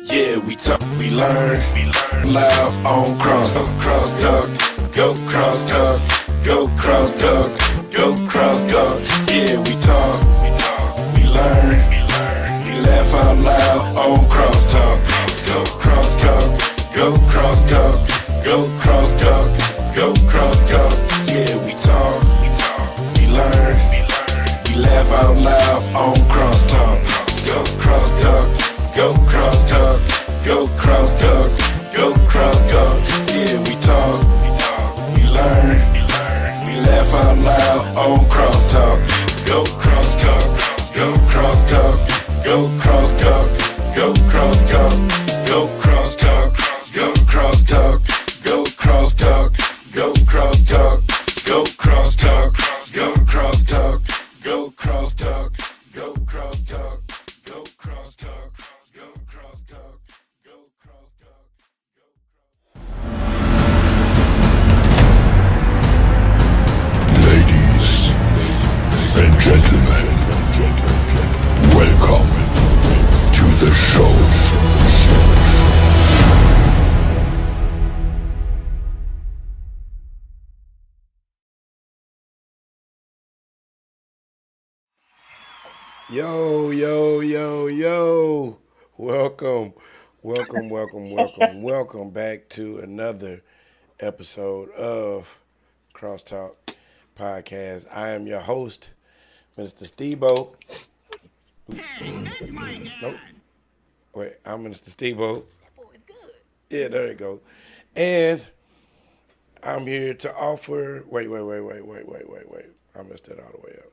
Yeah, we talk, we learn loud on CrossTalk. Go CrossTalk, go CrossTalk, go CrossTalk. Yeah, we talk, we learn, we laugh out loud on CrossTalk. Go CrossTalk, go CrossTalk, go CrossTalk, go CrossTalk. Yeah, we talk, we learn, we laugh out loud on CrossTalk. Go CrossTalk, go CrossTalk, go CrossTalk, go CrossTalk. Yeah, we talk, we learn, we laugh out loud on CrossTalk. Go CrossTalk, go CrossTalk, go CrossTalk, go CrossTalk, go CrossTalk, go CrossTalk, go CrossTalk, go CrossTalk, go CrossTalk, go CrossTalk, go CrossTalk, go CrossTalk, go CrossTalk, go CrossTalk, go CrossTalk. Ladies and gentlemen, welcome to the show. Yo, yo, yo, yo. Welcome back to another episode of CrossTalk Podcast. I am your host, Minister STEBO. Nope. Wait, I'm Minister STEBO. Yeah, there you go. And I'm here to offer. Wait. I messed that all the way up.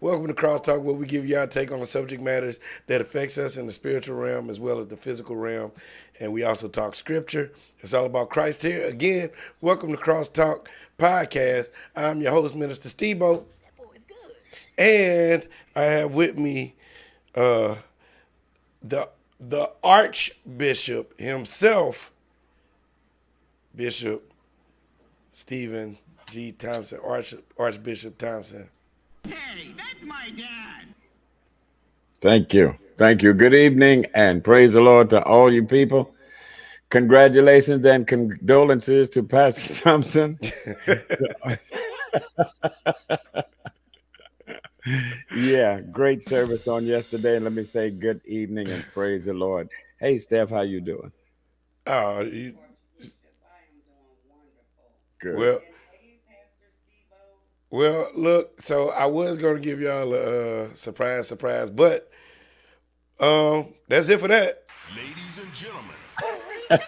Welcome to CrossTalk, where we give you our take on the subject matters that affects us in the spiritual realm as well as the physical realm. And we also talk scripture. It's all about Christ here. Again, welcome to CrossTalk Podcast. I'm your host, Minister STEBO. And I have with me the Archbishop himself, Bishop Stephen G. Thompson, Archbishop Thompson. Hey, that's my dad. Thank you. Good evening and praise the Lord to all you people. Congratulations and condolences to Pastor Thompson. Yeah, great service on yesterday. And let me say good evening and praise the Lord. Hey, Steph, how you doing? Oh, Good. Well, look, so I was going to give y'all a surprise, but that's it for that. Ladies and gentlemen,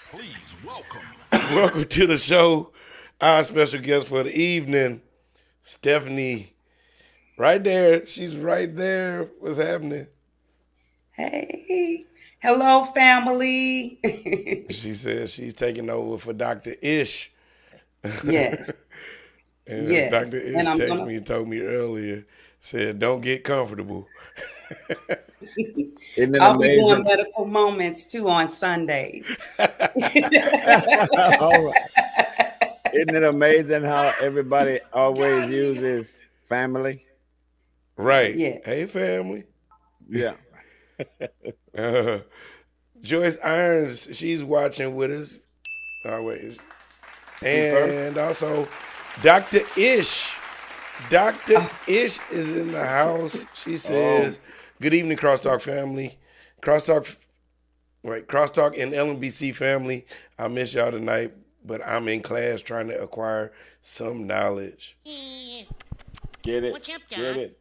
please welcome. Welcome to the show. Our special guest for the evening, Stephanie. Right there. She's right there. What's happening? Hey. Hello, family. She says she's taking over for Dr. Ish. Yes. And Yes. Dr. Ish And texted me and told me earlier, said, don't get comfortable. Isn't it I'll be doing amazing? medical moments too on Sundays. All right. Isn't it amazing how everybody always uses family? Right. Yes. Hey, family. Yeah. Joyce Irons, she's watching with us. And also, Dr. Ish. Dr. Ish is in the house. She says, good evening, CrossTalk family. CrossTalk and LMBC family. I miss y'all tonight, but I'm in class trying to acquire some knowledge. Get it? What's up, Get Dad? it?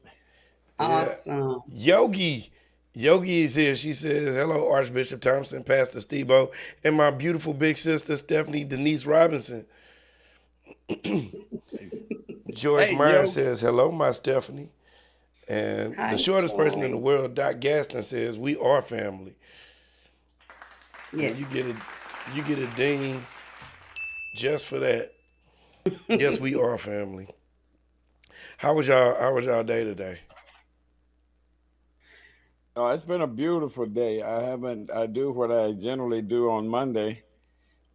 Awesome. Yogi is here. She says, hello, Archbishop Thompson, Pastor STEBO, and my beautiful big sister, Stephanie Denise Robinson. Joyce Hey, Meyer yo. says, hello, my Stephanie. And Hi, the shortest person Joy. in the world, Doc Gaston, says, we are family. Yes. You get a ding just for that. Yes, we are family. How was y'all day today? Oh, it's been a beautiful day. I do what I generally do on Monday.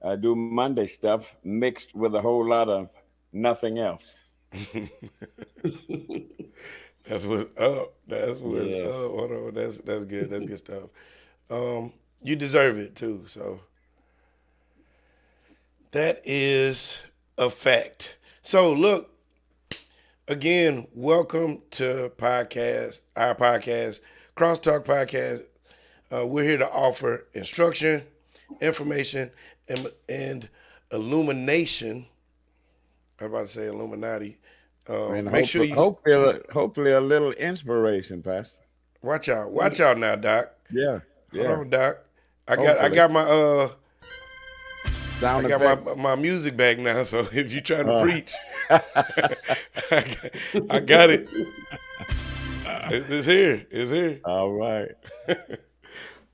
I do Monday stuff mixed with a whole lot of nothing else. That's what's up. That's what's Yes. up. Hold on. That's good. That's good stuff. You deserve it too. So that is a fact. So look, again, welcome to our podcast, CrossTalk Podcast. We're here to offer instruction, information, and illumination. I was about to say Illuminati. And Make sure you hopefully a little inspiration, Pastor. watch out. Watch out now, Doc. Yeah, Hold yeah. on, Doc. I Hopefully. got my Sound I got effects. my music back now. So if you're trying to preach, Uh, I got it. It's here. It's here. All right.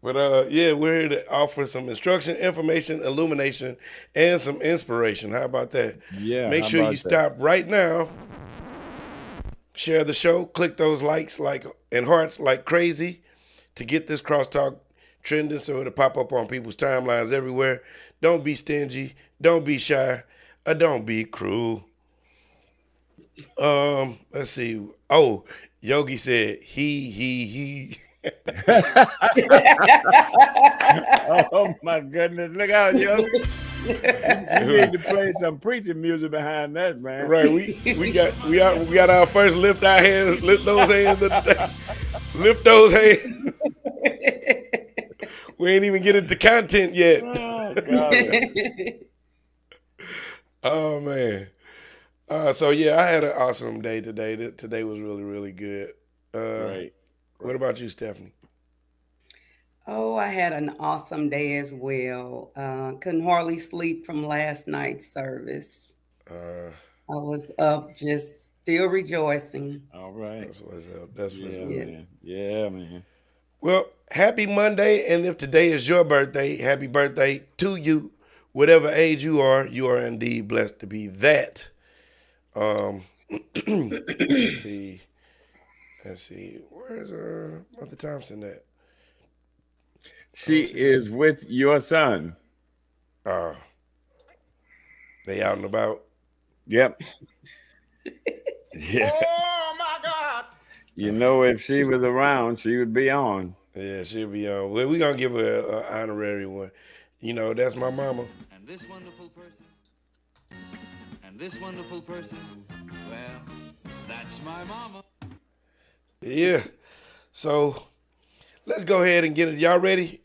But yeah, we're here to offer some instruction, information, illumination, and some inspiration. How about that? Yeah. Make how sure you about that? stop right now. Share the show. Click those likes and hearts like crazy to get this crosstalk trending so it'll pop up on people's timelines everywhere. Don't be stingy. Don't be shy. Or don't be cruel. Let's see. Oh, Yogi said he. Oh my goodness! Look out, yo! You need to play some preaching music behind that, man. Right, we got our first lift our hands, lift those hands, lift those hands. We ain't even get into content yet. Oh, God. Oh man. So yeah, I had an awesome day today. Today was really, really good. Right. What about you, Stephanie? Oh, I had an awesome day as well. Couldn't hardly sleep from last night's service. Uh, I was up just still rejoicing. All right. that's what's up. That's what's Yeah, up. Yes. man. Yeah, man. Well, happy Monday, and if today is your birthday, happy birthday to you. Whatever age you are indeed blessed to be that. Let's see. Where's Mother Thompson at? She is with your son. They out and about. Yep. Yeah. Oh my God! You know, if she was around, she would be on. Yeah, she'll be on. Well, we're gonna give her an honorary one. You know, that's my mama. And this wonderful person, and this wonderful person, well, that's my mama. Yeah. So let's go ahead and get it. Y'all ready?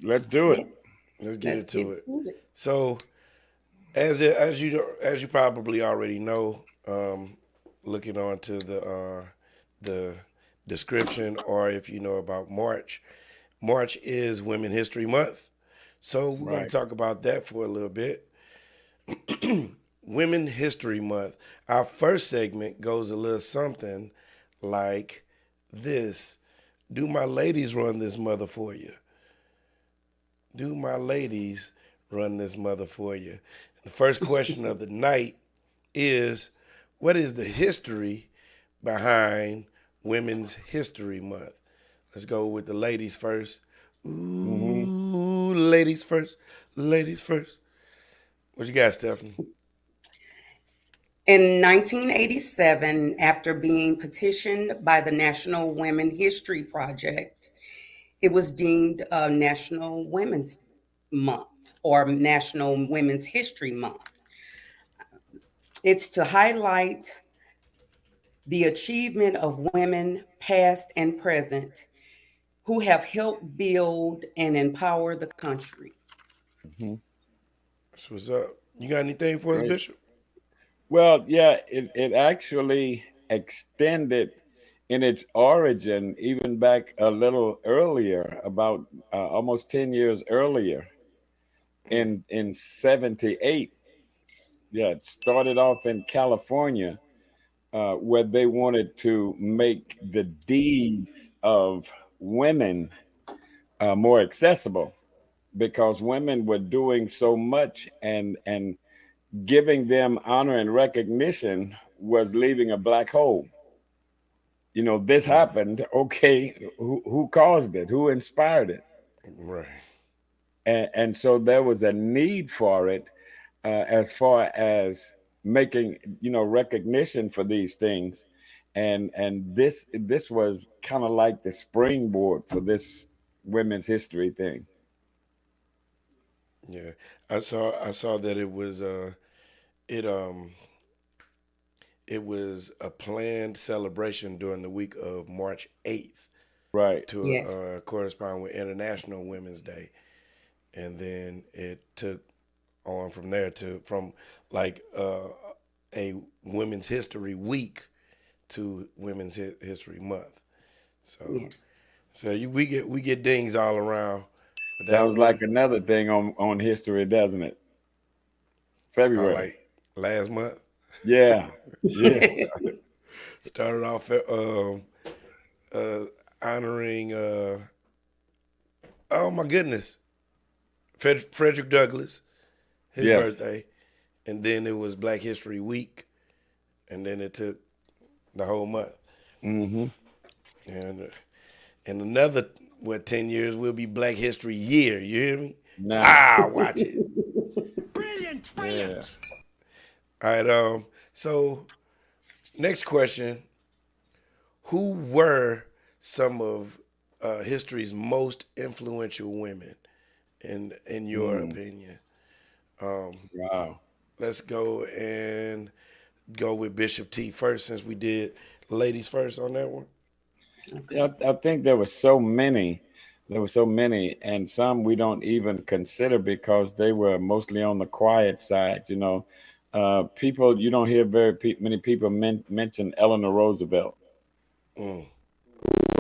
Let's do it. Let's get Let's into get it. to it. So, as you probably already know, looking on to the description, or if you know about March is Women History Month. So we're going Right. to talk about that for a little bit. Women History Month. Our first segment goes a little something like this. Do my ladies run this mother for you? Do my ladies run this mother for you? The first question of the night is, what is the history behind Women's History Month? Let's go with the ladies first. Ooh, ladies first. Ladies first. What you got, Stephanie? In 1987, after being petitioned by the National Women History Project, it was deemed a National Women's Month or National Women's History Month. It's to highlight the achievement of women, past and present, who have helped build and empower the country. That's what's up. You got anything for us, Great. Bishop? Well, yeah, it actually extended in its origin even back a little earlier, about almost 10 years earlier, in 78. Yeah, it started off in California, where they wanted to make the deeds of women more accessible, because women were doing so much, and giving them honor and recognition was leaving a black hole. You know, this happened. Okay, who caused it? Who inspired it? Right. And so there was a need for it, as far as making, recognition for these things. and this was kind of like the springboard for this women's history thing. Yeah, I saw that it it was a planned celebration during the week of March 8th Right. to Yes. correspond with International Women's Day, and then it took on from there to from like a Women's History Week to Women's History Month. So Yes. we get dings all around. But that Sounds one, like another thing on history, doesn't it? like February. last month, Yeah. Yeah. started off uh, honoring oh my goodness, Frederick Douglass, his Yes. birthday, and then it was Black History Week, and then it took the whole month, Mm-hmm. and another 10 years will be Black History Year. You hear me? Now. Watch it. Brilliant, Yeah. brilliant. All right. So next question: who were some of history's most influential women, in your opinion? Wow. Let's go with Bishop T first, since we did ladies first on that one. Yeah, I think there were so many. There were so many, and some we don't even consider because they were mostly on the quiet side. People you don't hear many people mention Eleanor Roosevelt Mm,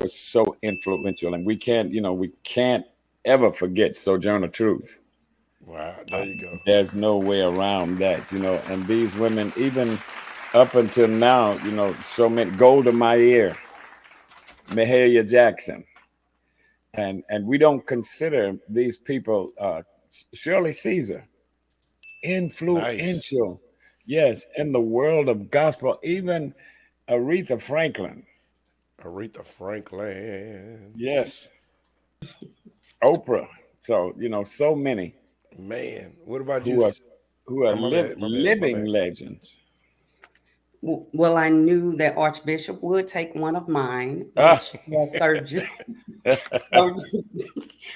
was so influential, and we can't ever forget Sojourner Truth. wow, there you go. There's no way around that. And these women, even up until now, so many Golda Meir, Mahalia Jackson, and we don't consider these people. Shirley Caesar, Nice. influential, yes, in the world of gospel. Even Aretha Franklin, Aretha Franklin. yes, Oprah. So so many Man, what about you? who are who are Oh, my bad, my bad, my living bad. legends. Well, I knew that Archbishop would take one of mine, Ah, which was Sir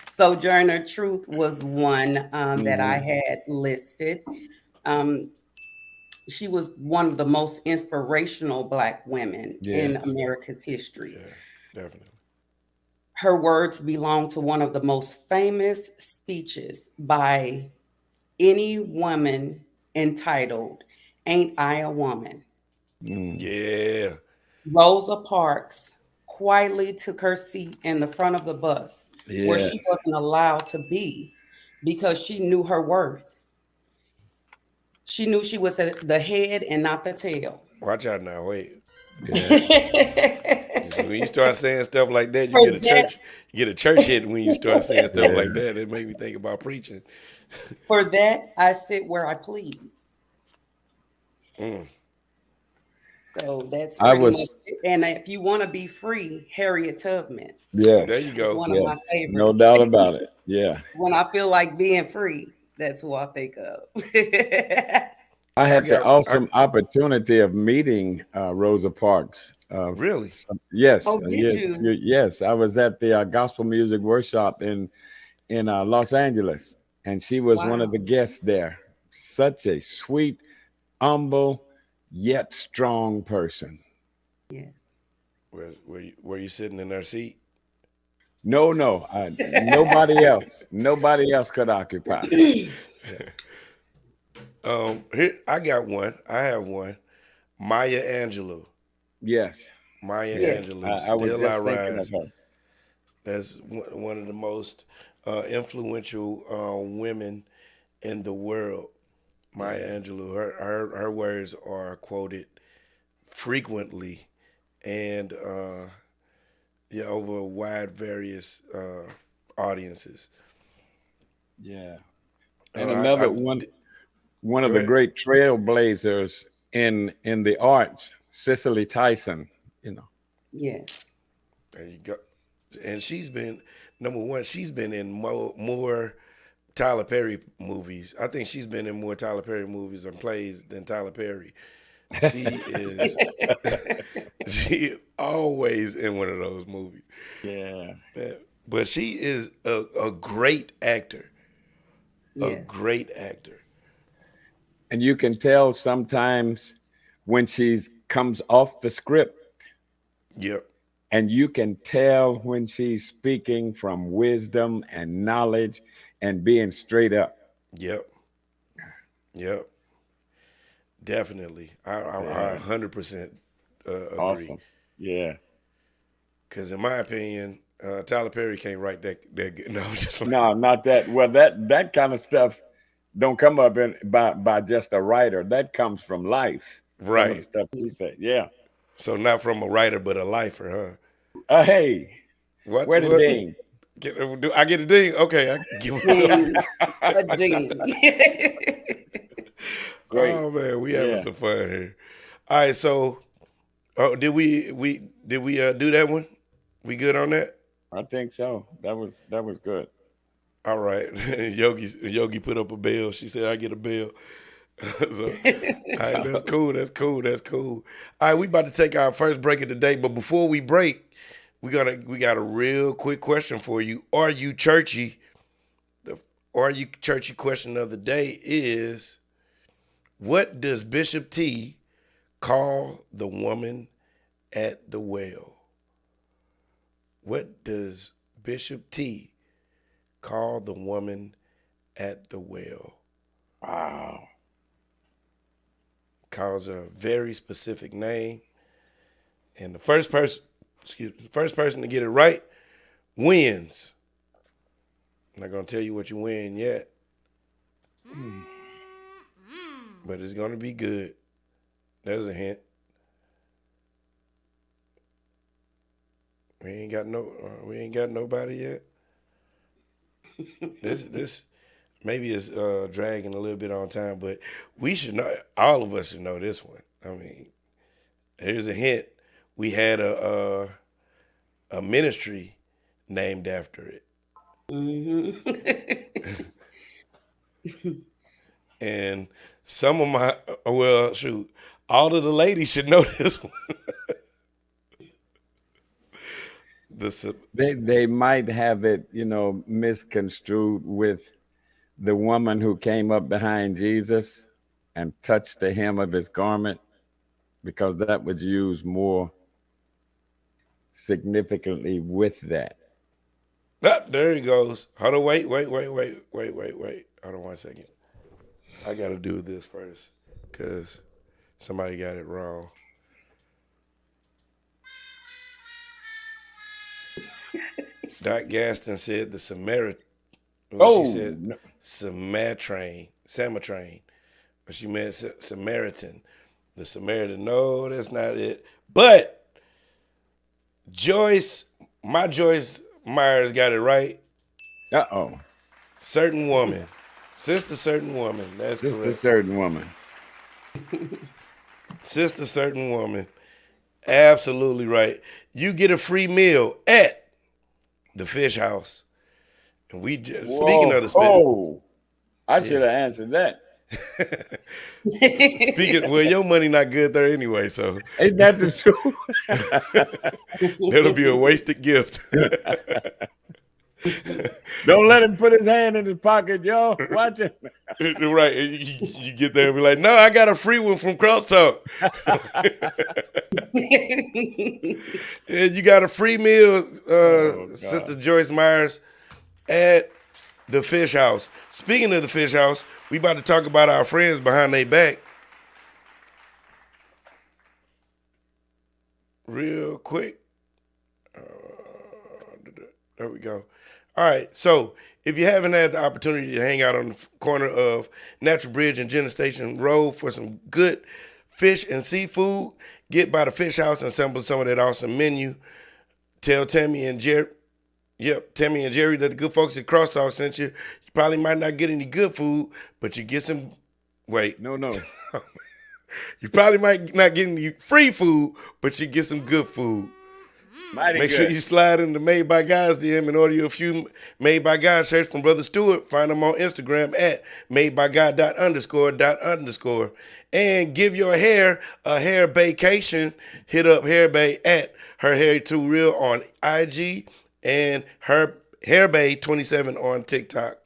Sojourner Truth was one that I mhm. had listed. Um, she was one of the most inspirational Black women in Yes. America's history. Yeah, definitely. Her words belong to one of the most famous speeches by any woman, entitled "Ain't I a Woman?" Mm. Yeah, Rosa Parks quietly took her seat in the front of the bus where she Yes. wasn't allowed to be because she knew her worth. She knew she was the head and not the tail. watch out now. Wait, Yeah. you see, when you start saying stuff like that, For that, you get a church hit when you start saying stuff Yeah. like that. It made me think about preaching. for that, I sit where I please. Mm, So that's I pretty much was it. And if you want to be free, Harriet Tubman there yes. you is go. one of my Yes. No favorites. doubt about it. Yeah. When I feel like being free, that's who I think of. I I had the got. I awesome opportunity of meeting Rosa Parks. really. Yes, Oh, did you? yes. I was at the gospel music workshop in Los Angeles, and she was one of the Wow. guests there. Such a sweet, humble, yet strong person. Yes. Were you sitting in their seat? No, no, nobody else could occupy. Here I got one. I have one. Maya Angelou. Yes, Maya yes. Yes. Angelou. I was Still I just thinking of rise. her. That's one of the most influential women in the world. Maya Yeah. Angelou. Her words are quoted frequently, and yeah, over wide various audiences. Yeah. And Uh, another one of Go the ahead. great trailblazers in the arts, Cicely Tyson. You know. Yes. There you go. And she's been number one. She's been in more Tyler Perry movies. I think she's been in more Tyler Perry movies and plays than Tyler Perry. She is she always in one of those movies. Yeah. But she is a great actor. A Yes. great actor. And you can tell sometimes when she's comes off the script, Yep. and you can tell when she's speaking from wisdom and knowledge and being straight up. Yep. Yep. Definitely. I Yeah. 100% agree. Awesome. Yeah. Because in my opinion, Tyler Perry can't write that good. No, just No, not that. Well, that kind of stuff don't come up by just a writer. That comes from life. Some of the right. stuff he said. Yeah. So not from a writer, but a lifer, huh? Hey, What? where the What? ding? Do I get a ding? Okay, I can give him. A ding. Great. Oh man, we having Yeah. some fun here. All right, so did we do that one? We good on that? I think so. That was good. All right. Yogi put up a bill. She said I get a bill. So, all right, that's cool. That's cool. That's cool. All right, we about to take our first break of the day, but before we break, we got a real quick question for you. Are you churchy? The Are you churchy question of the day is, what does Bishop T call the woman at the well? What does Bishop T call the woman at the well? Wow. Calls her a very specific name. And the first person to get it right wins. I'm not going to tell you what you win yet. But it's going to be good. There's a hint. We ain't got nobody yet. This maybe is dragging a little bit on time, but we should know. All of us should know this one. I mean, here's a hint. We had a ministry named after it. And some of my, all of the ladies should know this one. They might have it, misconstrued with the woman who came up behind Jesus and touched the hem of his garment, because that was used more significantly with that. There he goes. Hold on, wait. Hold on 1 second. I got to do this first because somebody got it wrong. Doc Gaston said the Samaritan. She said no. Samatrain, but she meant Samaritan. The Samaritan. No, that's not it. But Joyce Myers got it right. Uh-oh. Certain woman. Sister Certain Woman. That's Just correct. a certain woman. Sister Certain Woman. Absolutely right. You get a free meal at the Fish House. And we just, speaking of the Oh, I should have answered that. well, your money not good there anyway, so Ain't that the truth? that'll be a wasted gift. Don't let him put his hand in his pocket, y'all. Watch it. Right. You get there and be like, no, I got a free one from CrossTalk. And you got a free meal, Sister Joyce Myers, at the Fish House. Speaking of the Fish House, we about to talk about our friends behind their back. Real quick. There we go. All right, so if you haven't had the opportunity to hang out on the corner of Natural Bridge and Jenner Station Road for some good fish and seafood, get by the Fish House and sample some of that awesome menu. Tell Tammy and Jerry that the good folks at CrossTalk sent you. You probably might not get any good food, but you get some, No. you probably might not get any free food, but you get some good food. Mighty Make good. sure you slide into Made by Guys DM and order you a few Made by Guys shirts from Brother Stewart. Find them on Instagram at madebyguy.___. And give your hair a hair vacation. Hit up Hair Bay at Her Hair Too Real on IG and Her Hair Bay 27 on TikTok.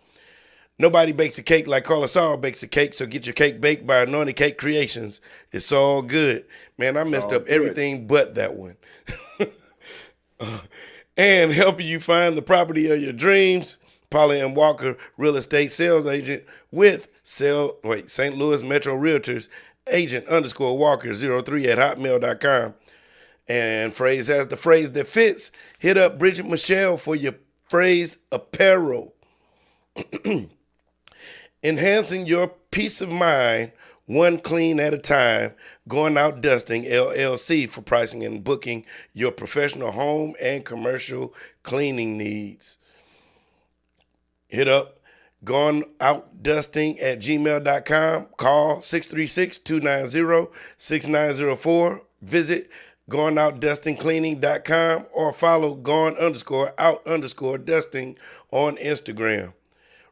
Nobody bakes a cake like Carla Saul bakes a cake, so get your cake baked by Anointed Cake Creations. It's all good. Man, I messed up everything but that one. And helping you find the property of your dreams, Paula M. Walker, real estate sales agent with St. Louis Metro Realtors, agent_Walker03@hotmail.com. And Phrase has the phrase that fits. Hit up Bridget Michelle for your Phrase apparel. Enhancing your peace of mind, one clean at a time. Going Out Dusting, LLC, for pricing and booking your professional home and commercial cleaning needs. Hit up goneoutdusting@gmail.com. Call 636-290-6904. Visit goneoutdustingcleaning.com or follow gone_out_dusting on Instagram.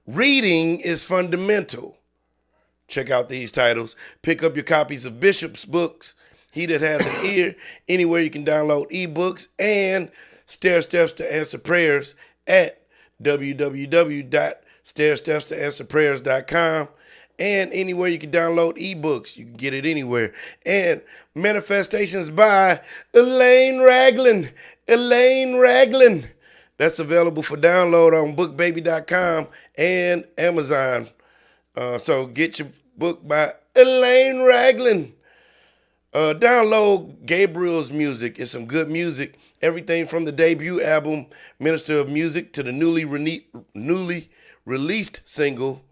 Reading is fundamental. Check out these titles. Pick up your copies of Bishop's books, He That Hath an Ear, anywhere you can download ebooks, and Stair Steps to Answer Prayers at www.stairstepstoanswerprayers.com, and anywhere you can download ebooks. You can get it anywhere. And Manifestations by Elaine Ragland. Elaine Ragland. That's available for download on bookbaby.com and Amazon. So get your book by Elaine Ragland. Download Gabriel's music. It's some good music. Everything from the debut album, Minister of Music, to the newly released single,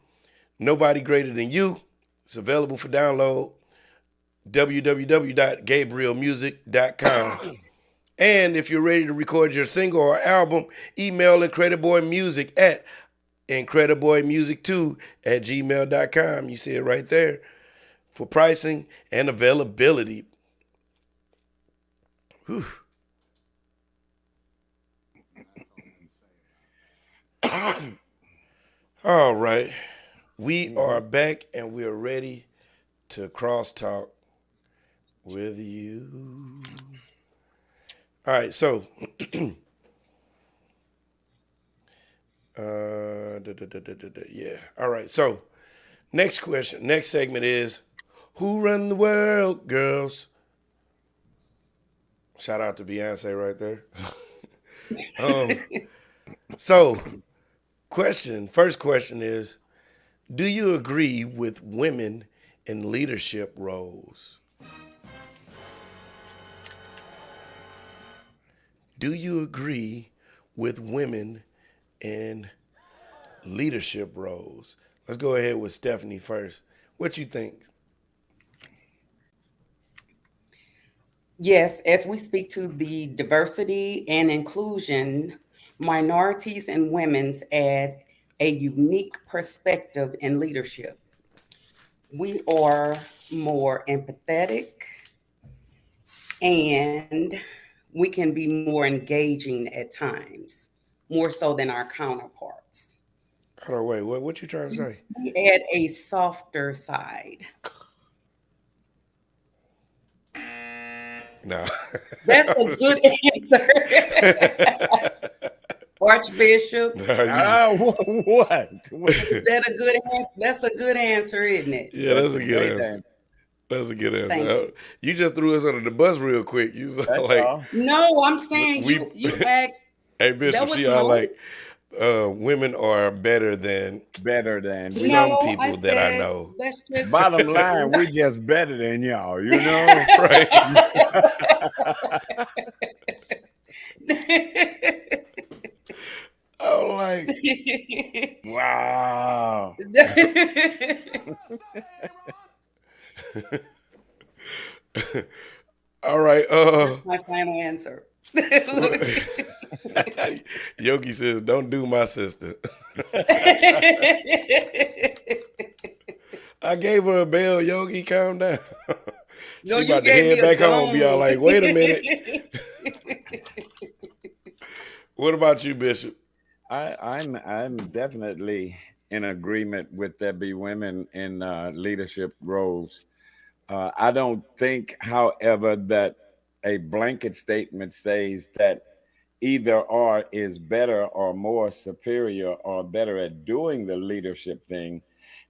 Nobody Greater Than You. It's available for download, www.gabrielmusic.com. And if you're ready to record your single or album, email IncredibleBoyMusic at IncredibleBoyMusic2@gmail.com. You see it right there for pricing and availability. Whew. All right. We are back and we are ready to crosstalk with you. All right, so yeah. All right, so next segment is, who run the world, girls? Shout out to Beyonce right there. So, first question is, do you agree with women in leadership roles? Do you agree with women in leadership roles? Let's go ahead with Stephanie first. What you think? Yes, as we speak to the diversity and inclusion, minorities and women's add a unique perspective in leadership. We are more empathetic and we can be more engaging at times, more so than our counterparts. Hold on, wait, what you trying to say? We add a softer side. No. That's a good answer. Archbishop. No, What? Is that a good answer? That's a good answer, isn't it? yeah, that's a good Great answer. That's a good Thank answer. You just threw us under the bus real quick. You was That's like, all. No, I'm saying We- you asked. hey, That Bishop, was she all no. like, women are better than Better than some No, people that I said, know. That's just bottom line. We just better than y'all. You know. Right? I'm like, Wow. all right. That's my final answer. Yogi says, don't do my sister. I gave her a bell, Yogi, calm down. No, She you about to gave head me a back home, be all gong. like, wait a minute. What about you, Bishop? I'm definitely in agreement with there be women in leadership roles. I don't think, however, that a blanket statement says that either or is better or more superior or better at doing the leadership thing.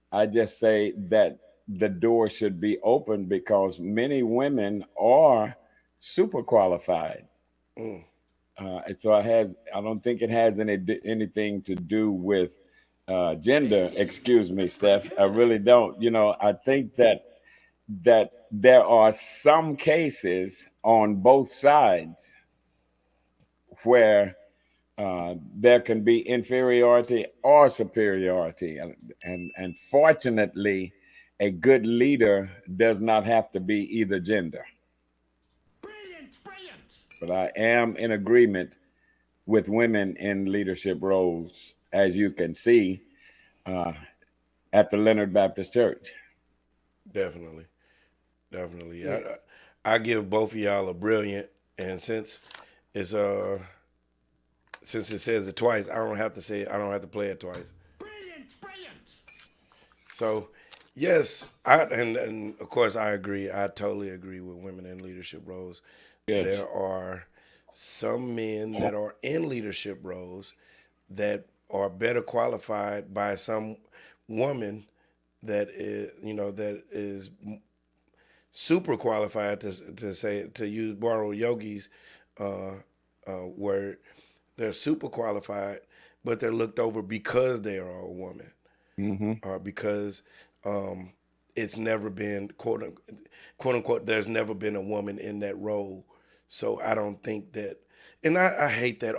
I just say that the door should be open because many women are super qualified. Mm. And so I don't think it has anything to do with gender. Excuse me, Steph. I really don't. I think that there are some cases on both sides where there can be inferiority or superiority, and fortunately, a good leader does not have to be either gender. Brilliant! Brilliant! But I am in agreement with women in leadership roles, as you can see uh, at the Leonard Baptist Church. Definitely, definitely. Yes. I give both of y'all a brilliant, and it's since it says it twice, I don't have to say it. I don't have to play it twice. Brilliant! Brilliant! So, yes, and of course I agree. I totally agree with women in leadership roles. Yes. There are some men that are in leadership roles that are better qualified by some woman that is, that is super qualified to use borrow Yogi's uh, word. They're super qualified, but they're looked over because they are a woman, Mm-hmm. or because it's never been quote unquote. There's never been a woman in that role, so I don't think that. And I hate that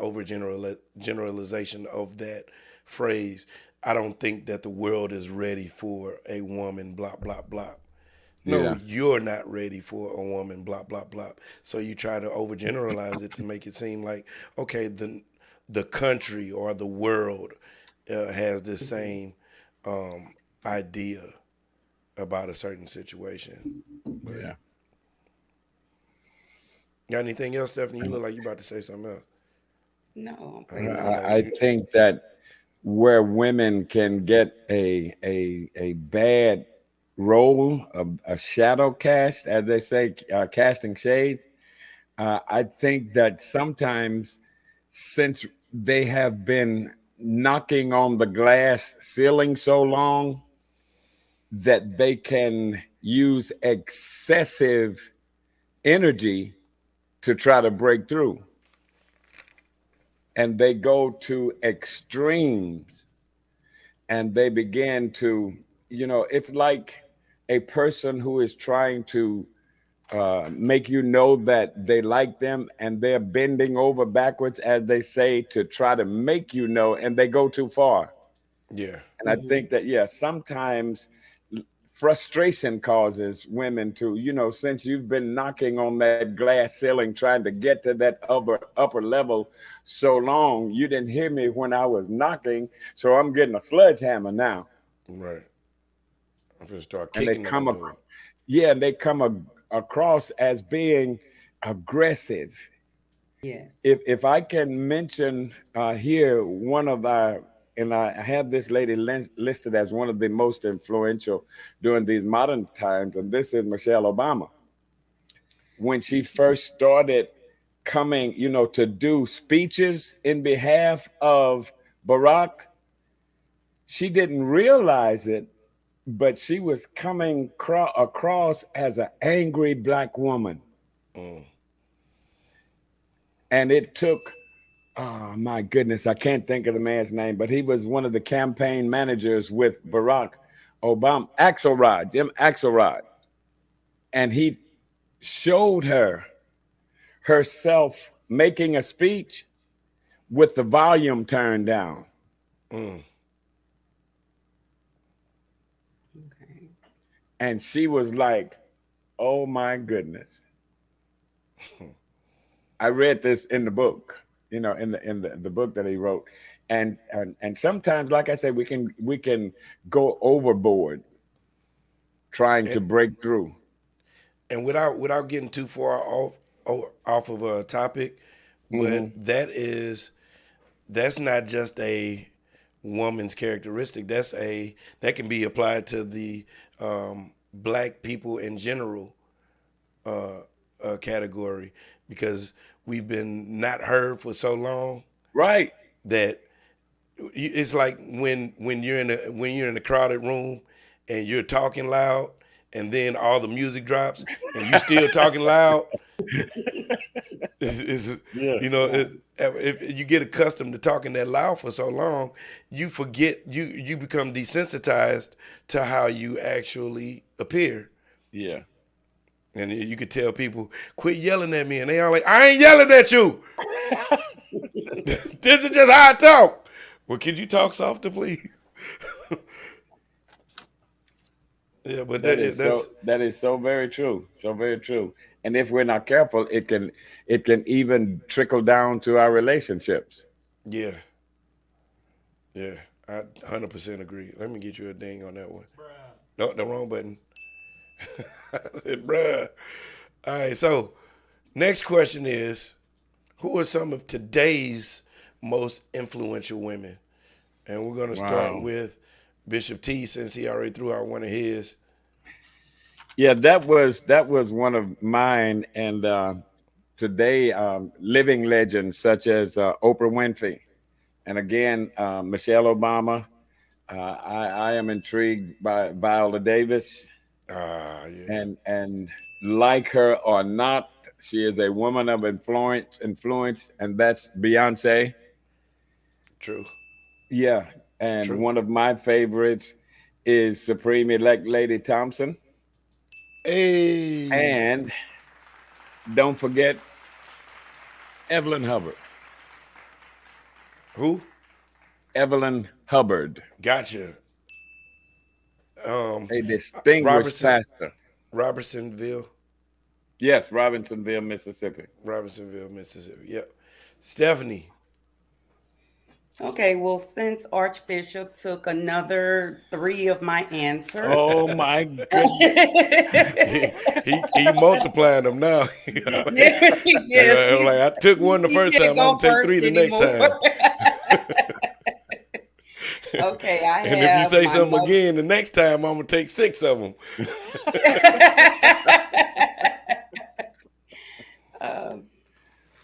generalization of that phrase. I don't think that the world is ready for a woman. Blah blah blah. No, Yeah. you're not ready for a woman, blah, blah, blah. So you try to overgeneralize it to make it seem like, okay, the country or the world has this same idea about a certain situation. But Yeah. got anything else, Stephanie? You look like you about to say something else. No, I'm You pretty look much. I like think that where women can get a bad role, a shadow cast, as they say, casting shades. I think that sometimes, since they have been knocking on the glass ceiling so long, that they can use excessive energy to try to break through. And they go to extremes and they begin to, it's like a person who is trying to make you know that they like them and they're bending over backwards, as they say, to try to make you know, and they go too far. yeah, And I think that, yeah, sometimes frustration causes women to, since you've been knocking on that glass ceiling trying to get to that upper level so long, you didn't hear me when I was knocking, so I'm getting a sledgehammer now. right. I'm gonna start And they kicking at the come door. yeah, and they come across as being aggressive. Yes. If I can mention here one of our, and I have this lady listed as one of the most influential during these modern times, and this is Michelle Obama. When she first started coming, to do speeches in behalf of Barack, she didn't realize it, but she was coming across as an angry black woman. Mm. And it took, oh my goodness, I can't think of the man's name, but he was one of the campaign managers with Barack Obama, Axelrod, Jim Axelrod. And he showed her herself making a speech with the volume turned down. Mm. Okay. And she was like, oh my goodness. I read this in the book, in the book that he wrote. And sometimes, like I said, we can go overboard trying to And break through. and without getting too far off of a topic, but Hmm. that is that's not just a woman's characteristic. That can be applied to the black people in general category, because we've been not heard for so long Right. that it's like when you're in a crowded room and you're talking loud, and then all the music drops and you still talking loud. If you get accustomed to talking that loud for so long, you forget, you become desensitized to how you actually appear. Yeah. And you could tell people, quit yelling at me, and they all like, I ain't yelling at you. This is just how I talk. Well, could you talk softer, please? Yeah, but that is so very true. So very true. And if we're not careful, it can even trickle down to our relationships. Yeah. Yeah, I 100% agree. Let me get you a ding on that one. Bruh. No, the wrong button. I said, bruh. All right, so next question is, who are some of today's most influential women? And we're going to start with Bishop T, since he already threw out one of his. Yeah, that was one of mine. And today, living legends such as Oprah Winfrey, and again, Michelle Obama. I am intrigued by Viola Davis. Yeah. And like her or not, she is a woman of influence, and that's Beyonce. True. Yeah, and True. One of my favorites is Supreme Elect Lady Thompson. Hey. And don't forget Evelyn Hubbard. Who? Evelyn Hubbard. Gotcha. A distinguished pastor. Robertsonville. Yes, Robinsonville, Mississippi. Yep. Stephanie. Okay, well, since Archbishop took another 3 of my answers. Oh my goodness. he multiplying them now. Yes, like, I took one the first time, I'm gonna take 3 the next time. Okay, and if you say something again the next time, I'm gonna take 6 of them.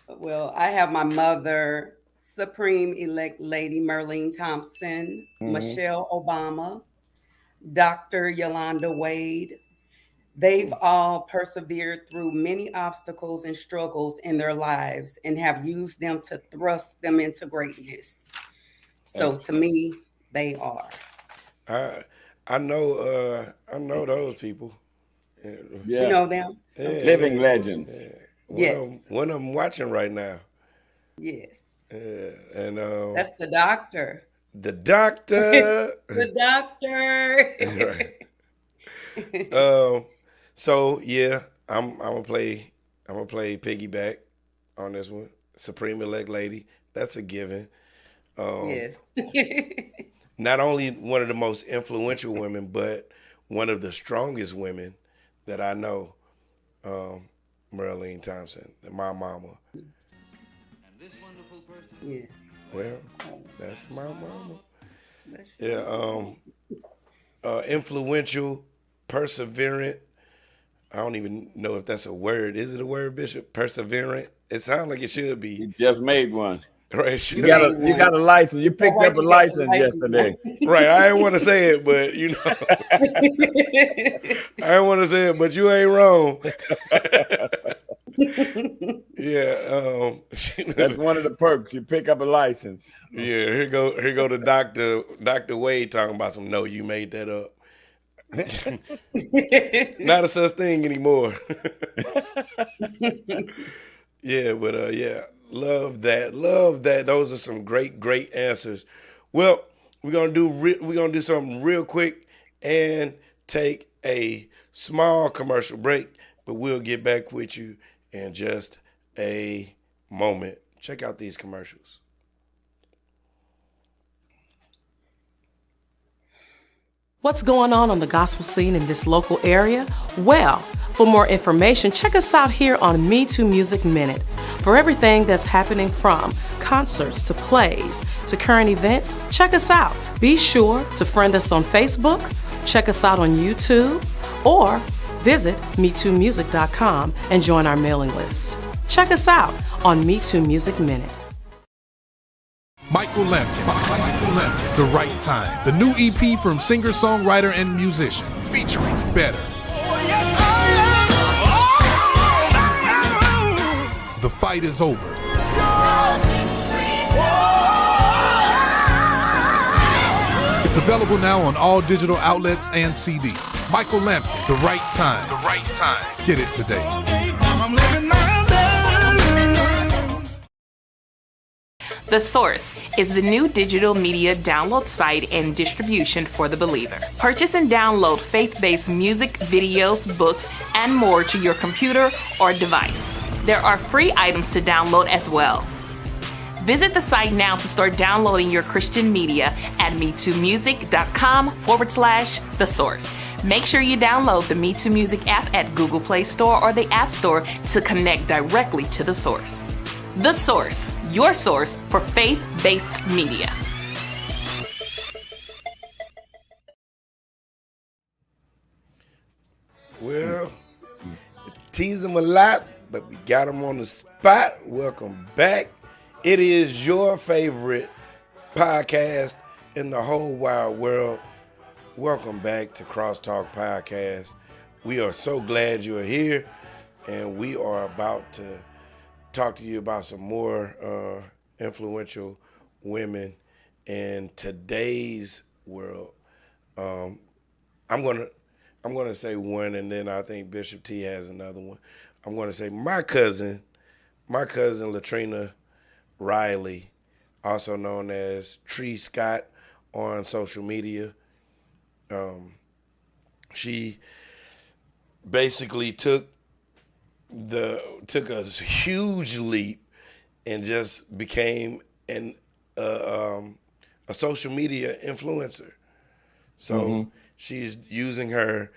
Well, I have my mother, Supreme Elect Lady Merlene Thompson, Michelle Obama, Dr. Yolanda Wade. They've all persevered through many obstacles and struggles in their lives and have used them to thrust them into greatness. So to me, they are. I know those people. Yeah. You know them? Yeah, living legends. Yeah. Yes. One of them watching right now. Yes. And that's the doctor. The doctor. The doctor. Right. So yeah, I'm gonna play piggyback on this one. Supreme Elect Lady. That's a given. Yes. Not only one of the most influential women, but one of the strongest women that I know, Merlene Thompson, my mama. And this wonderful person. Yes. Well, that's my mama. Yeah. Influential, perseverant. I don't even know if that's a word. Is it a word, Bishop? Perseverant. It sounds like it should be. You just made one. Right. You got a license. You picked up a license yesterday. Right. I didn't want to say it, but you know. I didn't want to say it, but you ain't wrong. Yeah. That's one of the perks. You pick up a license. Yeah. Here go the Dr. Wade talking about some. No, you made that up. Not a such thing anymore. Yeah, but yeah. Love that. Those are some great answers. Well, we're gonna do something real quick and take a small commercial break, but we'll get back with you in just a moment. Check out these commercials. What's going on the gospel scene in this local area? Well, for more information, check us out here on Me Too Music Minute. For everything that's happening from concerts to plays to current events, check us out. Be sure to friend us on Facebook, check us out on YouTube, or visit MeTooMusic.com and join our mailing list. Check us out on Me Too Music Minute. Michael Lampkin, The Right Time, the new EP from singer-songwriter and musician, featuring Better. The Fight Is Over. It's available now on all digital outlets and CD. Michael Lampkin, The Right Time. The Right Time. Get it today. The Source is the new digital media download site and distribution for the believer. Purchase and download faith-based music, videos, books, and more to your computer or device. There are free items to download as well. Visit the site now to start downloading your Christian media at metoomusic.com/The Source. Make sure you download the Me Too Music app at Google Play Store or the App Store to connect directly to The Source. The Source, your source for faith-based media. Well, tease them a lot, but we got them on the spot. Welcome back. It is your favorite podcast in the whole wide world. Welcome back to CrossTalk Podcast. We are so glad you are here, and we are about to talk to you about some more influential women in today's world. I'm gonna say one, and then I think Bishop T has another one. I'm gonna say my cousin Latrina Riley, also known as Tree Scott on social media. She basically took a huge leap and just became a social media influencer. So she's using her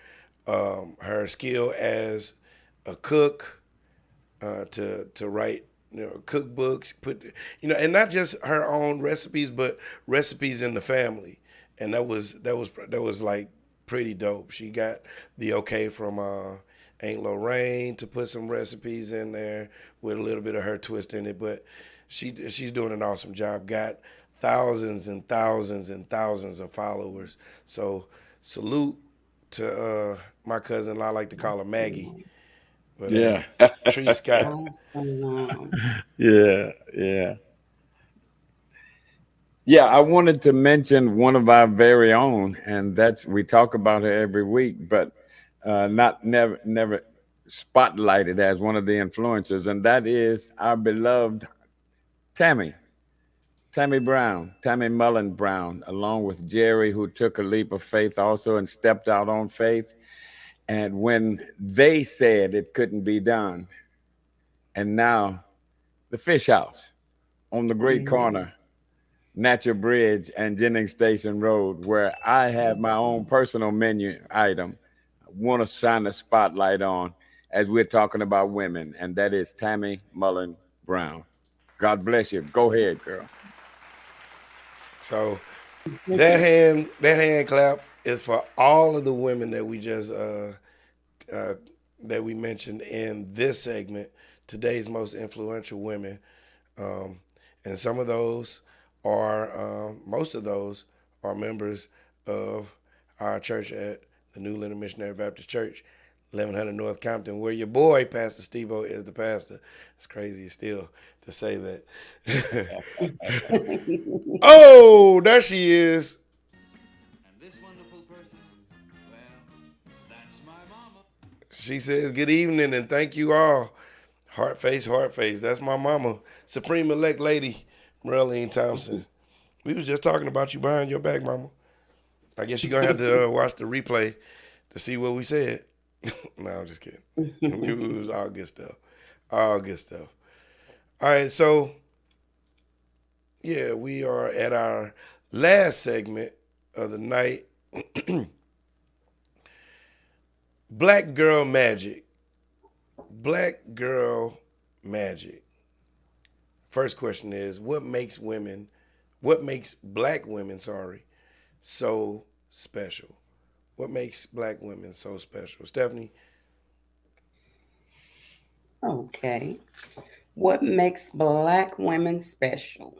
skill as a cook to write cookbooks, and not just her own recipes, but recipes in the family. And that was like pretty dope. She got the okay from Aunt Lorraine to put some recipes in there with a little bit of her twist in it, but she's doing an awesome job. Got thousands and thousands and thousands of followers. So salute to my cousin. I like to call her Maggie. But, Yeah. Tree Scott. Yeah. Yeah, I wanted to mention one of our very own, and we talk about her every week, but never spotlighted as one of the influencers, and that is our beloved Tammy Mullen Brown, along with Jerry, who took a leap of faith also and stepped out on faith. And when they said it couldn't be done, and now the Fish House on the Great Corner, Natural Bridge and Jennings Station Road, where I have my own personal menu item, I want to shine a spotlight on as we're talking about women, and that is Tammy Mullen Brown. God bless you. Go ahead, girl. So that hand clap is for all of the women that we just that we mentioned in this segment, today's most influential women, and some of those are most of those are members of our church at the New Leonard Missionary Baptist Church, 1100 North Compton, where your boy Pastor STEBO is the pastor. It's crazy still to say that. Oh, there she is. And this wonderful person, well, that's my mama. She says, good evening and thank you all. Heart face. That's my mama, Supreme Elect Lady Marlene Thompson. We was just talking about you behind your back, mama. I guess you're going to have to watch the replay to see what we said. No, I'm just kidding. It was all good stuff. All good stuff. All right, so, yeah, we are at our last segment of the night. Black Girl Magic. Black Girl Magic. first question is, what makes black women, so special? What makes black women so special? Stephanie? Okay. What makes Black women special?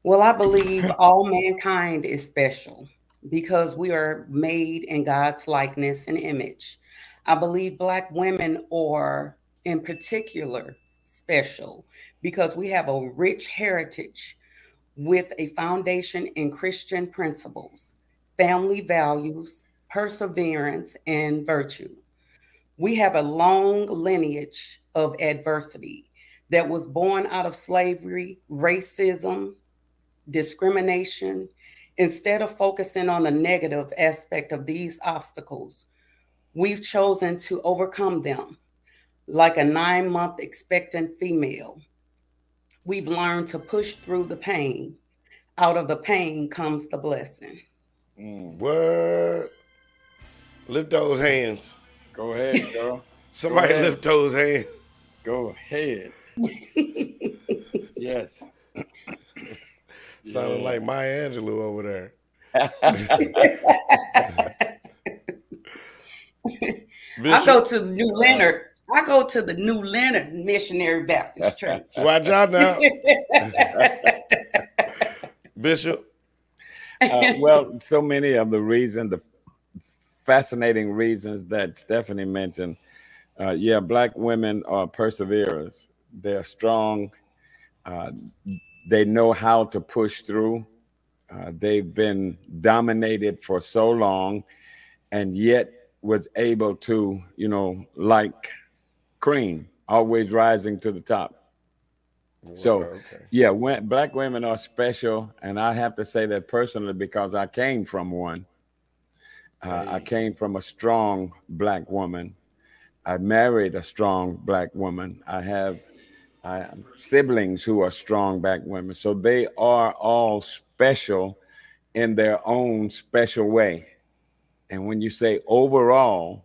Well, I believe all mankind is special because we are made in God's likeness and image. I believe Black women are, in particular, special because we have a rich heritage with a foundation in Christian principles, family values, perseverance, and virtue. We have a long lineage of adversity that was born out of slavery, racism, discrimination. Instead of focusing on the negative aspect of these obstacles, we've chosen to overcome them. Like a 9-month expectant female, we've learned to push through the pain. Out of the pain comes the blessing. What? Lift those hands. Go ahead, girl. Somebody lift those hands. Go ahead. Yes. Sounding like Maya Angelou over there. I go to New Leonard. I go to the New Leonard Missionary Baptist Church. Watch out now. Bishop? Well, so many of the fascinating reasons that Stephanie mentioned. Black women are perseverers. They're strong. They know how to push through. They've been dominated for so long, and yet was able to, like cream, always rising to the top. So, Black women are special, and I have to say that personally because I came from one. I came from a strong Black woman. I married a strong Black woman. I have siblings who are strong Black women. So they are all special in their own special way. And when you say overall,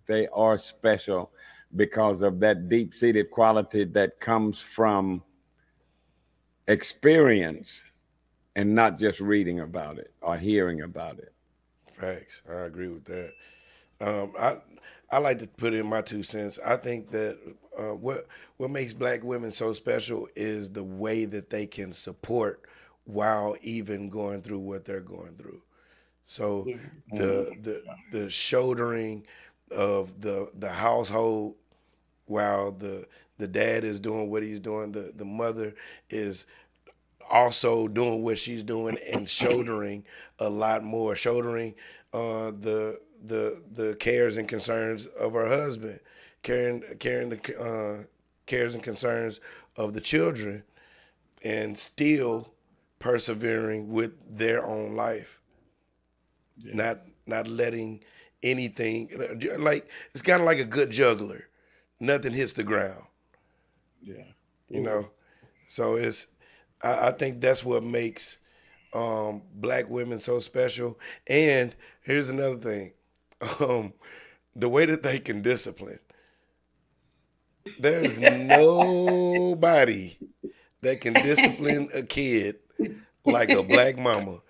they are special because of that deep-seated quality that comes from experience and not just reading about it or hearing about it. Facts. I agree with that. I like to put in my 2 cents. I think that what makes Black women so special is the way that they can support while even going through what they're going through. So the shouldering of the household while the dad is doing what he's doing, the mother is also doing what she's doing and shouldering a lot more, shouldering the cares and concerns of her husband, carrying the cares and concerns of the children, and still persevering with their own life. Not letting anything, like, it's kind of like a good juggler. Nothing hits the ground. So I think that's what makes Black women so special. And here's another thing. The way that they can discipline. There's nobody that can discipline a kid like a Black mama.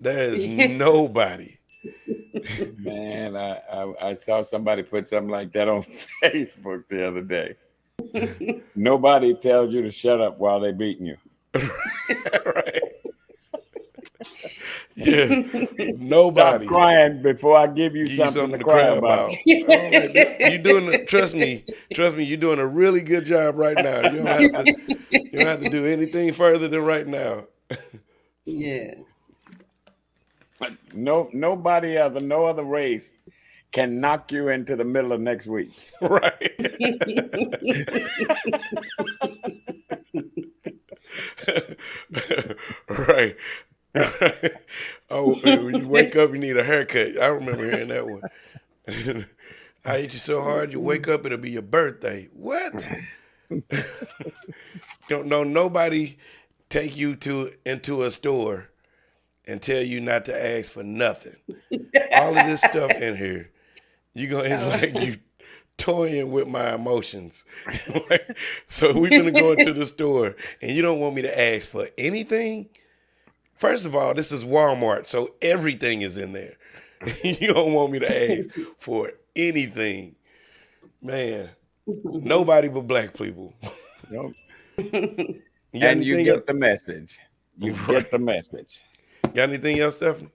There is nobody. Man, I saw somebody put something like that on Facebook the other day. Nobody tells you to shut up while they're beating you. Right. Yeah, nobody. Stop crying before I give you something to cry about. You doing? Trust me, you're doing a really good job right now. You don't have to do anything further than right now. Yes. No other race can knock you into the middle of next week. Right. Right. Oh, when you wake up, you need a haircut. I remember hearing that one. I hate you so hard, you wake up, it'll be your birthday. What? Don't know nobody take you into a store and tell you not to ask for nothing. All of this stuff in here, it's like you toying with my emotions. So we gonna go into the store and you don't want me to ask for anything? First of all, this is Walmart, so everything is in there. You don't want me to ask for anything. Man, nobody but black people. Nope. You got And you anything get else? the message. You get the message. Got anything else, Stephanie?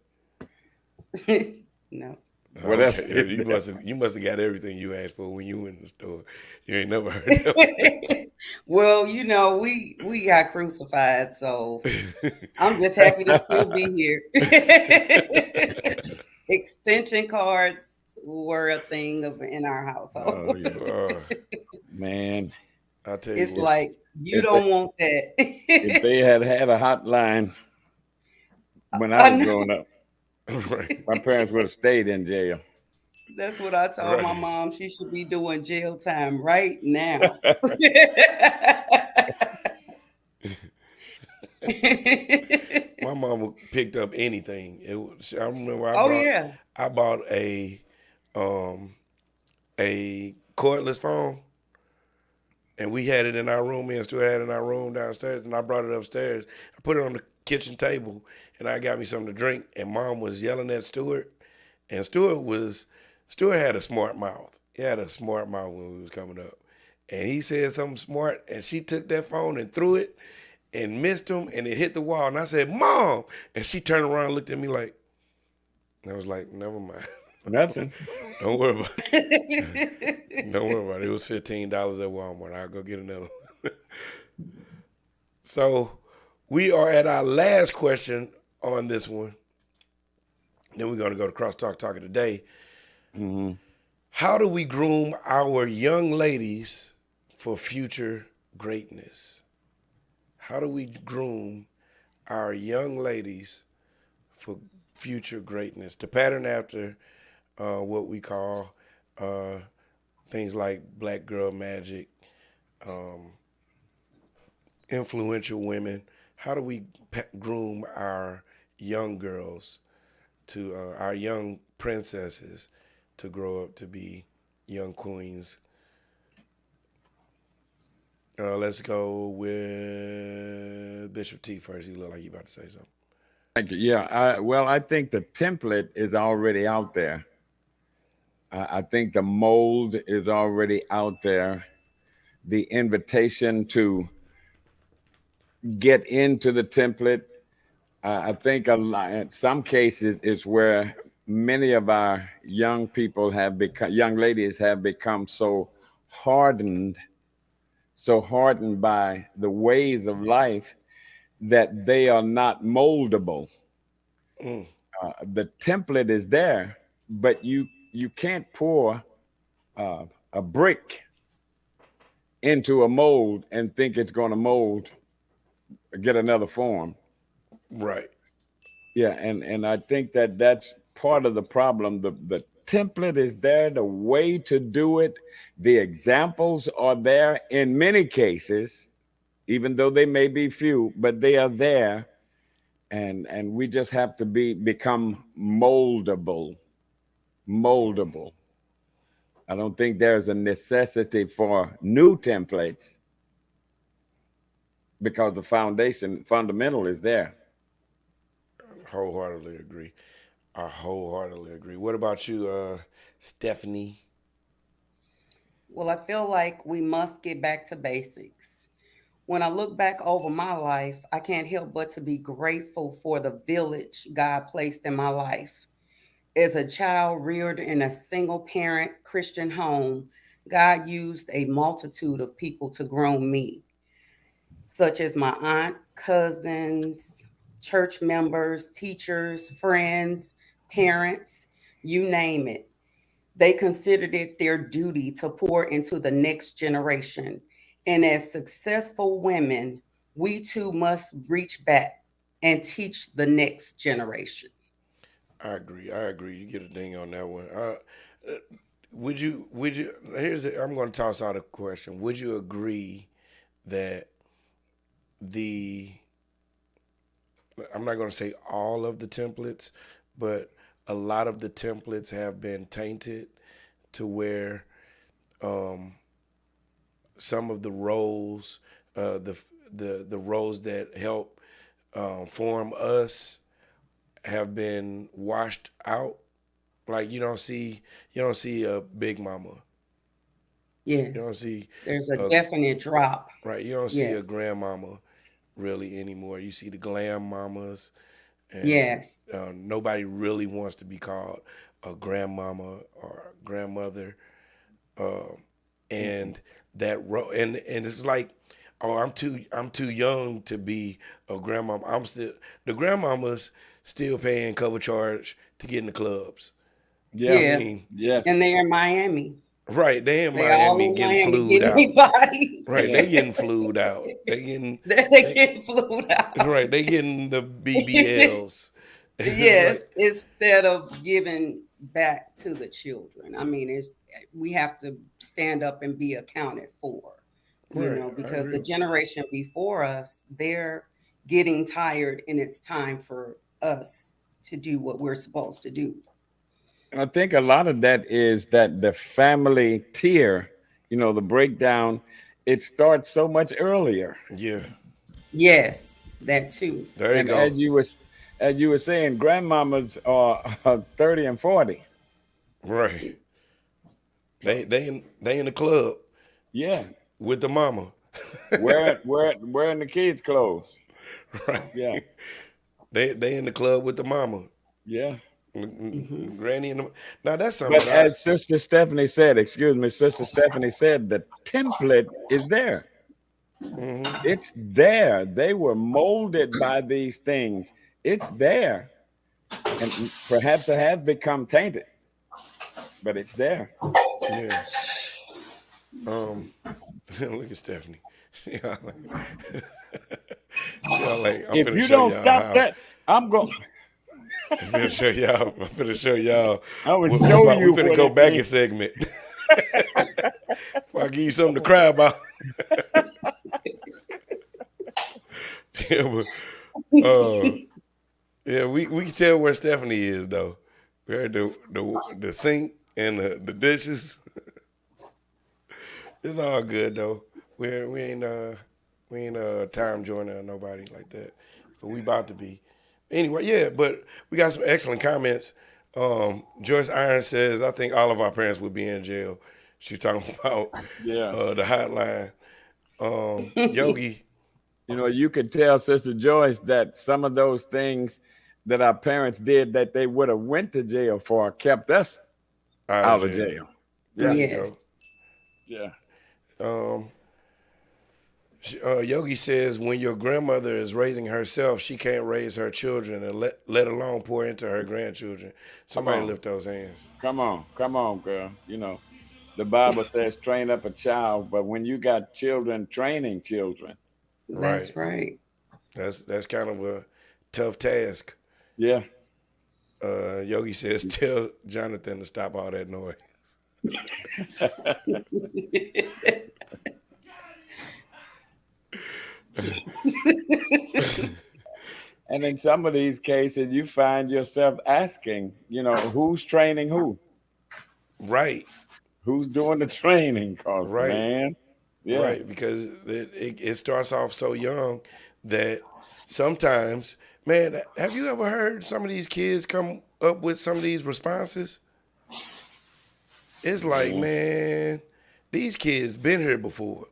No. What else? You must have got everything you asked for when you went in the store. You ain't never heard that. Well, you know, we got crucified, so I'm just happy to still be here. Extension cards were a thing in our household. Oh, yeah. Man, I'll tell you It's what. like you don't want that. If they had a hotline when I was growing up, Right. my parents would have stayed in jail. That's what I told my mom. She should be doing jail time right now. My mama picked up anything. I remember I bought a cordless phone, and we had it in our room. Me and Stuart had it in our room downstairs, and I brought it upstairs. I put it on the kitchen table, and I got me something to drink. And Mom was yelling at Stuart, and Stuart had a smart mouth. He had a smart mouth when we was coming up, and he said something smart, and she took that phone and threw it, and missed him, and it hit the wall. And I said, "Mom!" And she turned around and looked at me like, and I was like, "Never mind." Nothing. Don't worry about it. Don't worry about it. It was $15 at Walmart. I'll go get another one. So we are at our last question on this one. Then we're going to go to CrossTalk Talk of the Day. Mm-hmm. How do we groom our young ladies for future greatness? How do we groom our young ladies for future greatness? To pattern after what we call things like Black Girl Magic, influential women. How do we groom our young girls to our young princesses to grow up to be young queens? Let's go with Bishop T first. He looked like he about to say something. Thank you. Yeah. I think the template is already out there. I think the mold is already out there. The invitation to get into the template, I think in some cases is where many of our young ladies have become so hardened by the ways of life that they are not moldable. The template is there, but you can't pour a brick into a mold and think it's going to get another form. Right. Yeah, and I think that's part of the problem. The template is there, the way to do it. The examples are there in many cases, even though they may be few, but they are there. And we just have to become moldable. I don't think there's a necessity for new templates because the fundamental is there. Wholeheartedly agree. I wholeheartedly agree. What about you, Stephanie? Well, I feel like we must get back to basics. When I look back over my life, I can't help but to be grateful for the village God placed in my life. As a child reared in a single parent Christian home, God used a multitude of people to groom me, such as my aunt, cousins, church members, teachers, friends, parents, you name it. They considered it their duty to pour into the next generation. And as successful women, we too must reach back and teach the next generation. I agree. You get a ding on that one. Would you, I'm going to toss out a question. Would you agree that I'm not going to say all of the templates, but a lot of the templates have been tainted to where some of the roles, the roles that help form us have been washed out. Like you don't see a big mama. Yes. You don't see. There's a definite drop. Right. You don't see a Yes. grandmama really anymore. You see the glam mamas. And, Yes. nobody really wants to be called a grandmama or a grandmother. And that and it's like, oh, I'm too young to be a grandmama. The grandmamas still paying cover charge to get in the clubs. Yeah. Yeah. I mean, Yes. And they're in Miami. right, they in They all Miami in getting Miami flued out. getting bodies. Right, they getting flued out. They getting They getting flued out. right, they getting the BBLs. Yes, Like, instead of giving back to the children. I mean, we have to stand up and be accounted for, right, because I the agree. generation before us, they're getting tired, and it's time for us to do what we're supposed to do. And I think a lot of that is that the family tier, the breakdown, it starts so much earlier. Yeah, Yes, that too. there you And go. as you were saying, grandmamas are 30 and 40. Right, they in the club Yeah. with the mama. Wearing the kids' clothes. Right. Yeah. They in the club with the mama. Yeah. Granny and the, now that's something. But as Sister Stephanie said, the template is there. It's there. They were molded by these things. It's there. And perhaps it has become tainted, but it's there. Yeah. Look at Stephanie. If you don't stop that, I'm going. I'm finna show y'all. I would show you. We're finna go back in segment. Before I give you something to cry about. Yeah, we can tell where Stephanie is though. We heard the sink and the dishes. It's all good though. We ain't time joining nobody like that, but we about to be. Anyway, yeah, but we got some excellent comments. Joyce Iron says, I think all of our parents would be in jail. She's talking about the hotline. Yogi. You could tell Sister Joyce that some of those things that our parents did that they would have went to jail for kept us out of jail. Yeah. Yes. Yeah. Yogi says, when your grandmother is raising herself, she can't raise her children and let alone pour into her grandchildren. Somebody lift those hands. Come on, girl. The Bible says train up a child, but when you got children training children. That's right. That's kind of a tough task. Yeah. Yogi says, tell Jonathan to stop all that noise. And in some of these cases, you find yourself asking, who's training who? Right. Who's doing the training? Right. Man. Yeah. Right, because it starts off so young that sometimes, man, have you ever heard some of these kids come up with some of these responses? It's like, man, these kids been here before.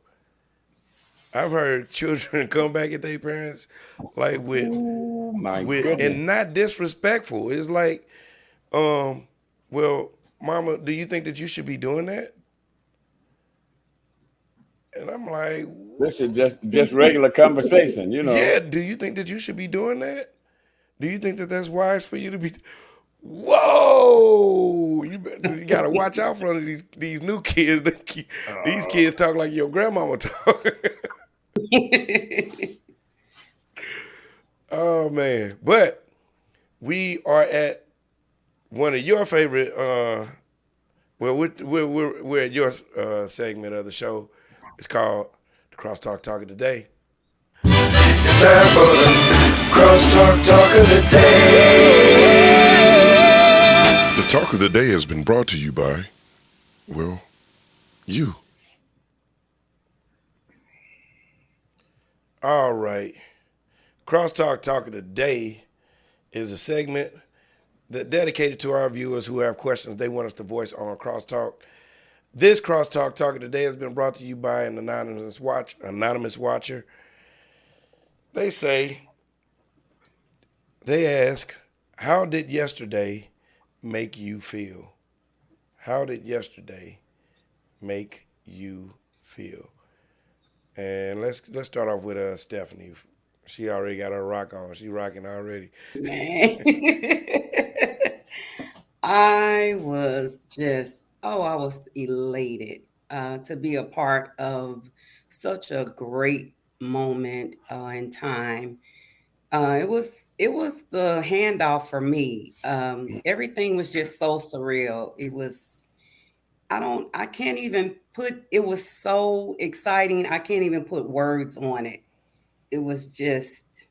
I've heard children come back at their parents like with and not disrespectful. It's like, well, Mama, do you think that you should be doing that? And I'm like, this is just regular conversation, Yeah, do you think that you should be doing that? Do you think that that's wise for you to be? Whoa! You got to watch out for these new kids. These kids talk like your grandmama talk. Oh man! But we are at one of your favorite. Well, we're at your segment of the show. It's called the CrossTalk Talk of the Day. It's time for the CrossTalk Talk of the Day. The Talk of the Day has been brought to you by, well, You. All right. CrossTalk Talk of the Day is a segment that dedicated to our viewers who have questions they want us to voice on CrossTalk. This CrossTalk Talk of the Day has been brought to you by an anonymous watcher. They ask, how did yesterday make you feel? How did yesterday make you feel? And let's start off with Stephanie. She already got her rock on. She rocking already. Man. I was I was elated to be a part of such a great moment in time. It was the handoff for me. Everything was just so surreal. I can't even put, it was so exciting. I can't even put words on it. It was just,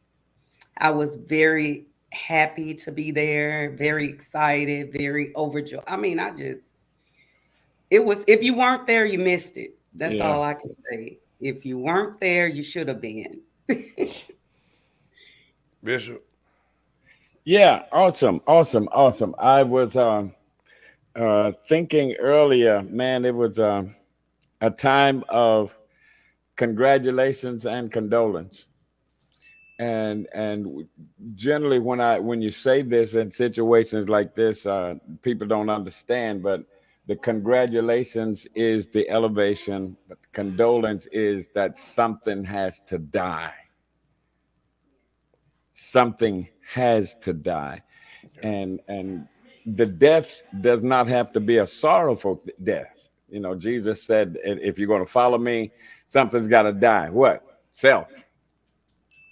I was very happy to be there, very excited, very overjoyed. I mean, it was, if you weren't there, you missed it. That's Yeah. all I can say. If you weren't there, you should have been. Bishop. Yeah, awesome. I was thinking earlier, man, it was a time of congratulations and condolence. And generally, when you say this in situations like this, people don't understand. But the congratulations is the elevation. But the condolence is that something has to die. Something has to die, and the death does not have to be a sorrowful death. You know, Jesus said, if you're going to follow me, something's got to die. What? Self.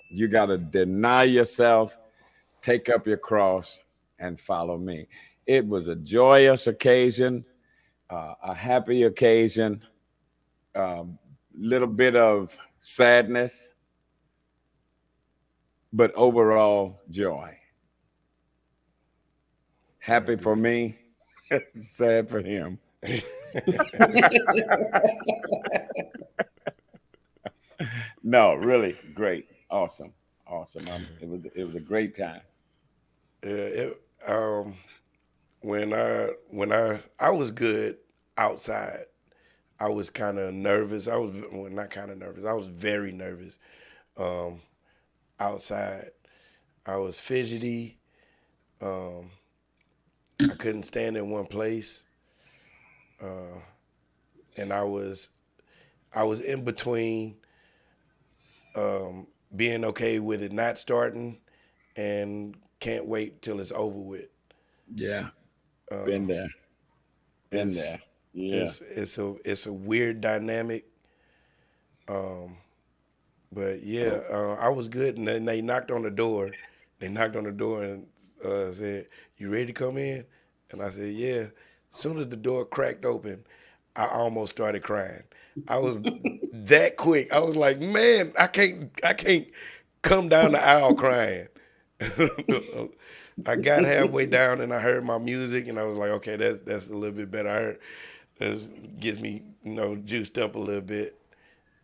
You got to deny yourself, take up your cross, and follow me. It was a joyous occasion, a happy occasion, little bit of sadness, but overall joy. Happy for me, sad for him. No, really great, awesome. It was a great time. When I was good outside, I was kind of nervous. I was not kind of nervous. I was very nervous. Outside, I was fidgety. I couldn't stand in one place, and I was in between being okay with it not starting and can't wait till it's over with. Yeah, been there. Been there. Yeah. It's a weird dynamic. But yeah, I was good, and then they knocked on the door. They knocked on the door and said, "You ready to come in?" And I said, "Yeah." As soon as the door cracked open, I almost started crying. I was that quick. I was like, "Man, I can't come down the aisle crying." I got halfway down and I heard my music, and I was like, "Okay, that's a little bit better." I heard that gets me, juiced up a little bit,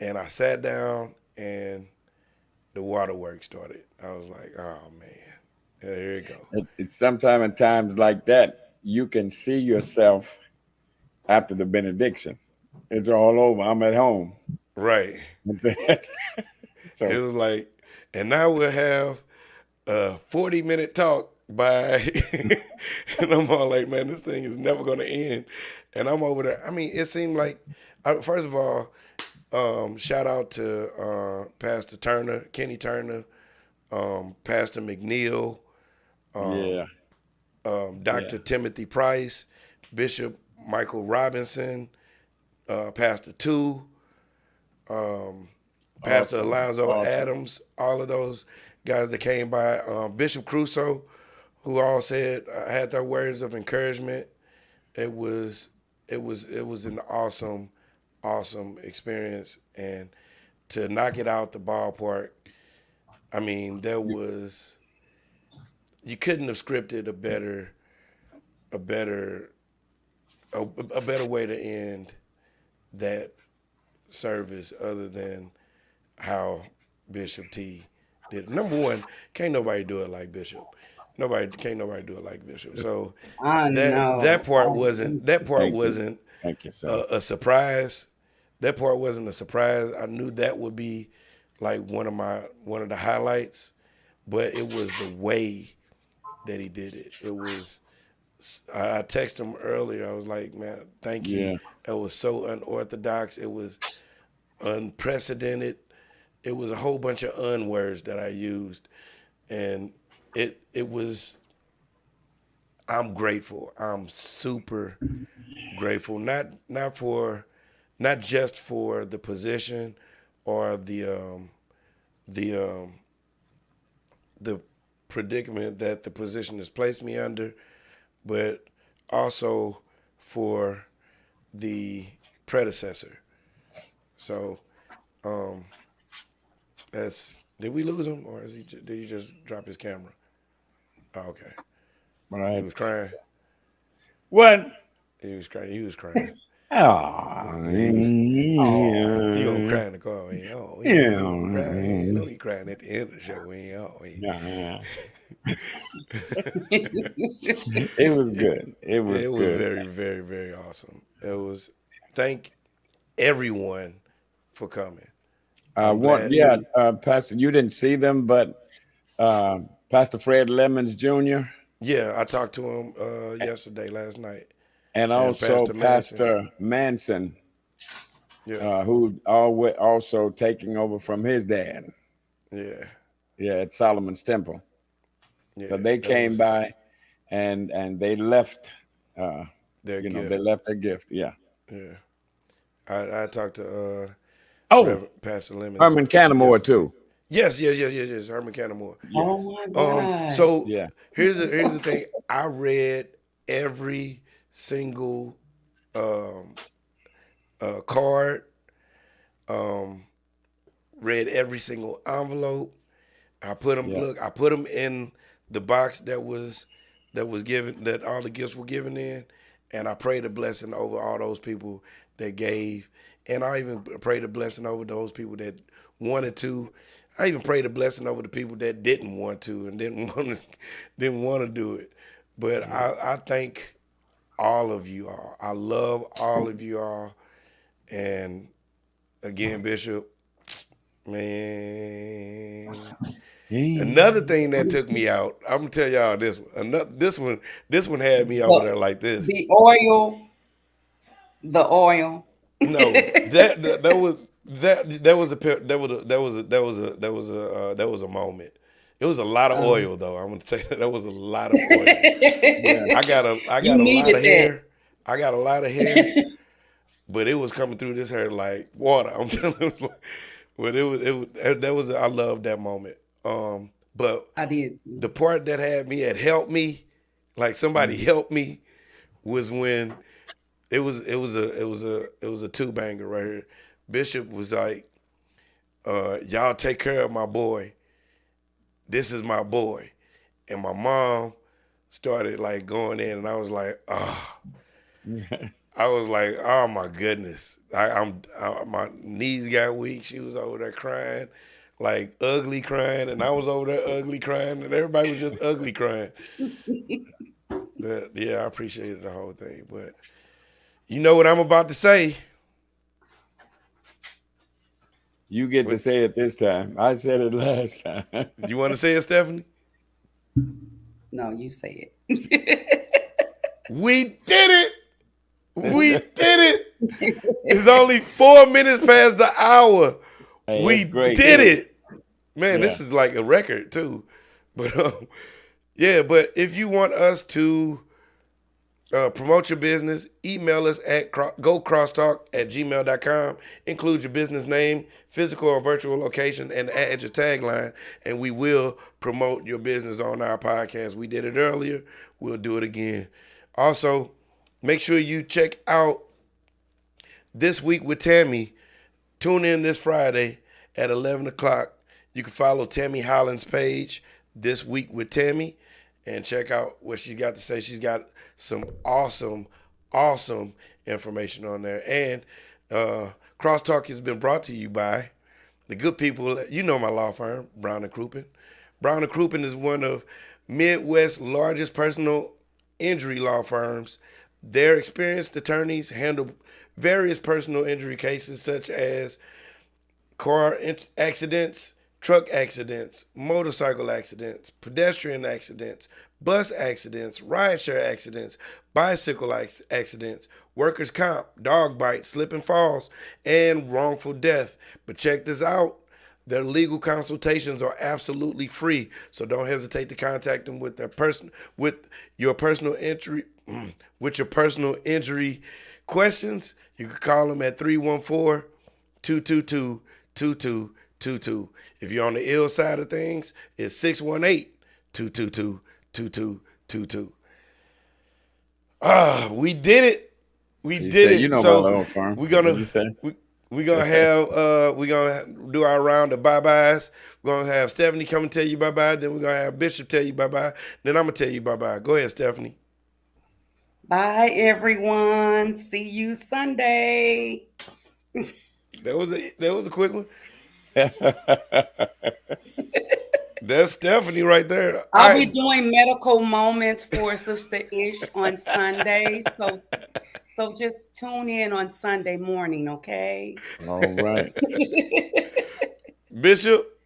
and I sat down and the waterworks started. I was like, "Oh man, here you go." It's sometime in times like that you can see yourself after the benediction. It's all over. I'm at home. Right. So It was like, and now we'll have a 40-minute talk by, and I'm all like, man, this thing is never going to end. And I'm over there. I mean, it seemed like, first of all, shout out to Pastor Turner, Kenny Turner, Pastor McNeil, yeah. Dr. Timothy Price, Bishop Michael Robinson, Pastor Tu, Pastor Alonzo Adams, all of those guys that came by, Bishop Crusoe, who all said had their words of encouragement. It was an awesome experience, and to knock it out the ballpark. I mean, you couldn't have scripted a better way to end that service other than how Bishop T did it. Number one, can't nobody do it like Bishop. Can't nobody do it like Bishop. So I know. that part wasn't Thank you. Thank you, sir. a surprise. That part wasn't a surprise. I knew that would be like one of the highlights, but it was the way that he did it. It was. I texted him earlier. I was like, man, thank you. Yeah. It was so unorthodox. It was unprecedented. It was a whole bunch of unwords that I used, and it was. I'm grateful. I'm super grateful. Not just for the position or the predicament that the position has placed me under, but also for the predecessor. So, did we lose him, or did he just drop his camera? Oh, okay. Right. He was crying. What? He was crying. He was crying. Oh, He gonna cry in the car. He gonna cry. You know he crying at the end of the show. It was good. It was good. Very, very, very awesome. It was. Thank everyone for coming. Pastor, you didn't see them, but Pastor Fred Lemons Jr. Yeah, I talked to him last night. And also Pastor Manson, who's also taking over from his dad. Yeah. Yeah, at Solomon's Temple. Yeah, so they came by and they left their gift. They left their gift. Yeah. Yeah. I talked to Pastor Lemons. Herman Canamore too. Yes. Herman Canamore. Yeah. Oh my God. So here's the thing. I read every single card, read every single envelope. I put them. Look, I put them in the box that was given, that all the gifts were given in, and I prayed a blessing over all those people that gave, and I even prayed a blessing over those people that wanted to. I even prayed a blessing over the people that didn't want to and didn't want to do it. But I thank all of you all. I love all of you all. And again, Bishop, man. Another thing that took me out, I'm gonna tell y'all this one. This one had me over there like this. The oil. No, that was a moment. It was a lot of oil, though. I'm gonna say that was a lot of oil. I got a lot of hair. I got a lot of hair, but it was coming through this hair like water. I'm telling you. But I loved that moment. But I did too. The part that had helped me, like somebody helped me, was when it was a two banger right here. Bishop was like, y'all take care of my boy. This is my boy. And my mom started like going in, and I was like, I was like, oh my goodness. My knees got weak. She was over there crying, like ugly crying, and I was over there ugly crying, and everybody was just ugly crying. But yeah, I appreciated the whole thing. But you know what I'm about to say. You get to say it this time. I said it last time. You want to say it, Stephanie? No, you say it. We did it. We did it. It's only 4 minutes past the hour. Hey, we did it. Man, this is like a record too. But but if you want us to promote your business, email us at gocrosstalk@gmail.com. Include your business name, physical or virtual location, and add your tagline, and we will promote your business on our podcast. We did it earlier. We'll do it again. Also, make sure you check out This Week with Tammy. Tune in this Friday at 11 o'clock. You can follow Tammy Holland's page, This Week with Tammy, and check out what she got to say. She's got some awesome information on there. And CrossTalk has been brought to you by the good people. You know my law firm, Brown & Crouppen. Brown & Crouppen is one of Midwest's largest personal injury law firms. Their experienced attorneys handle various personal injury cases such as car accidents, truck accidents, motorcycle accidents, pedestrian accidents, bus accidents, rideshare accidents, bicycle accidents, workers' comp, dog bites, slip and falls, and wrongful death. But check this out. Their legal consultations are absolutely free, so don't hesitate to contact them with your personal injury questions. You can call them at 314-222-2222. If you're on the ill side of things, it's 618-222-2222. We did it. We did it. You know So my law firm. we're gonna we're gonna do our round of bye-byes. We're gonna have Stephanie come and tell you bye-bye. Then we're gonna have Bishop tell you bye-bye. Then I'm gonna tell you bye-bye. Go ahead, Stephanie. Bye, everyone. See you Sunday. That was a quick one. That's Stephanie right there. I'll be doing medical moments for Sister Ish on Sunday. So just tune in on Sunday morning, okay? All right. Bishop.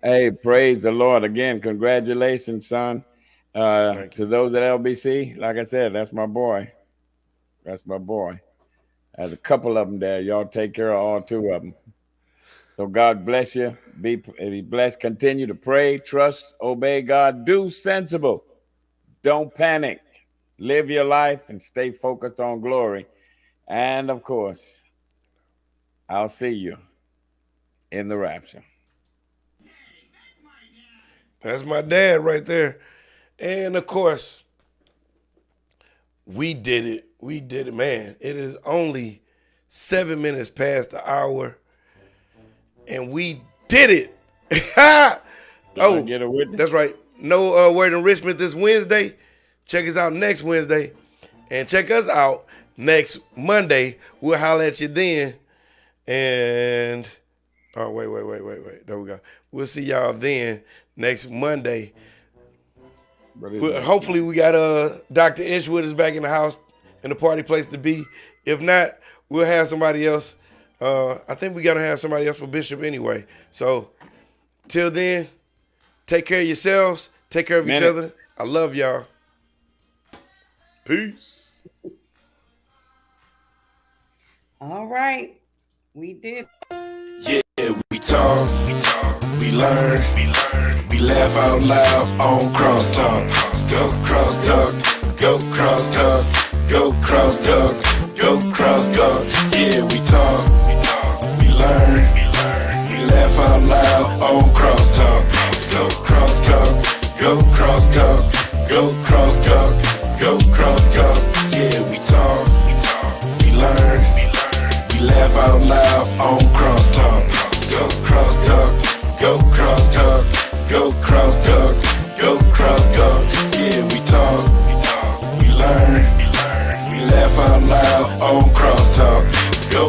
Hey, praise the Lord again. Congratulations, son. To those at LBC, like I said, that's my boy. That's my boy. There's a couple of them there. Y'all take care of all two of them. So God bless you. Be blessed. Continue to pray, trust, obey God. Do sensible. Don't panic. Live your life and stay focused on glory. And, of course, I'll see you in the rapture. That's my dad right there. And, of course, we did it. We did it, man. It is only 7 minutes past the hour, and we did it. Oh, get a witness? That's right. No word enrichment this Wednesday. Check us out next Wednesday. And check us out next Monday. We'll holler at you then. And, oh, wait. There we go. We'll see y'all then next Monday. Hopefully we got Dr. Ish with us back in the house and the party place to be. If not, we'll have somebody else. I think we got to have somebody else for Bishop anyway. So, till then, take care of yourselves. Take care of each other. I love y'all. Peace. All right. We did. Yeah, we talk, we learn, we laugh out loud on CrossTalk. Go CrossTalk, go CrossTalk, go CrossTalk, go CrossTalk. Yeah, we talk, we learn, we laugh out loud on CrossTalk. Go CrossTalk, go CrossTalk, go CrossTalk, go CrossTalk. Yeah, we talk, we learn, we laugh out loud on CrossTalk. Go CrossTalk, go CrossTalk, go CrossTalk, go CrossTalk. Yeah, we talk, we learn, we laugh out loud on CrossTalk. Go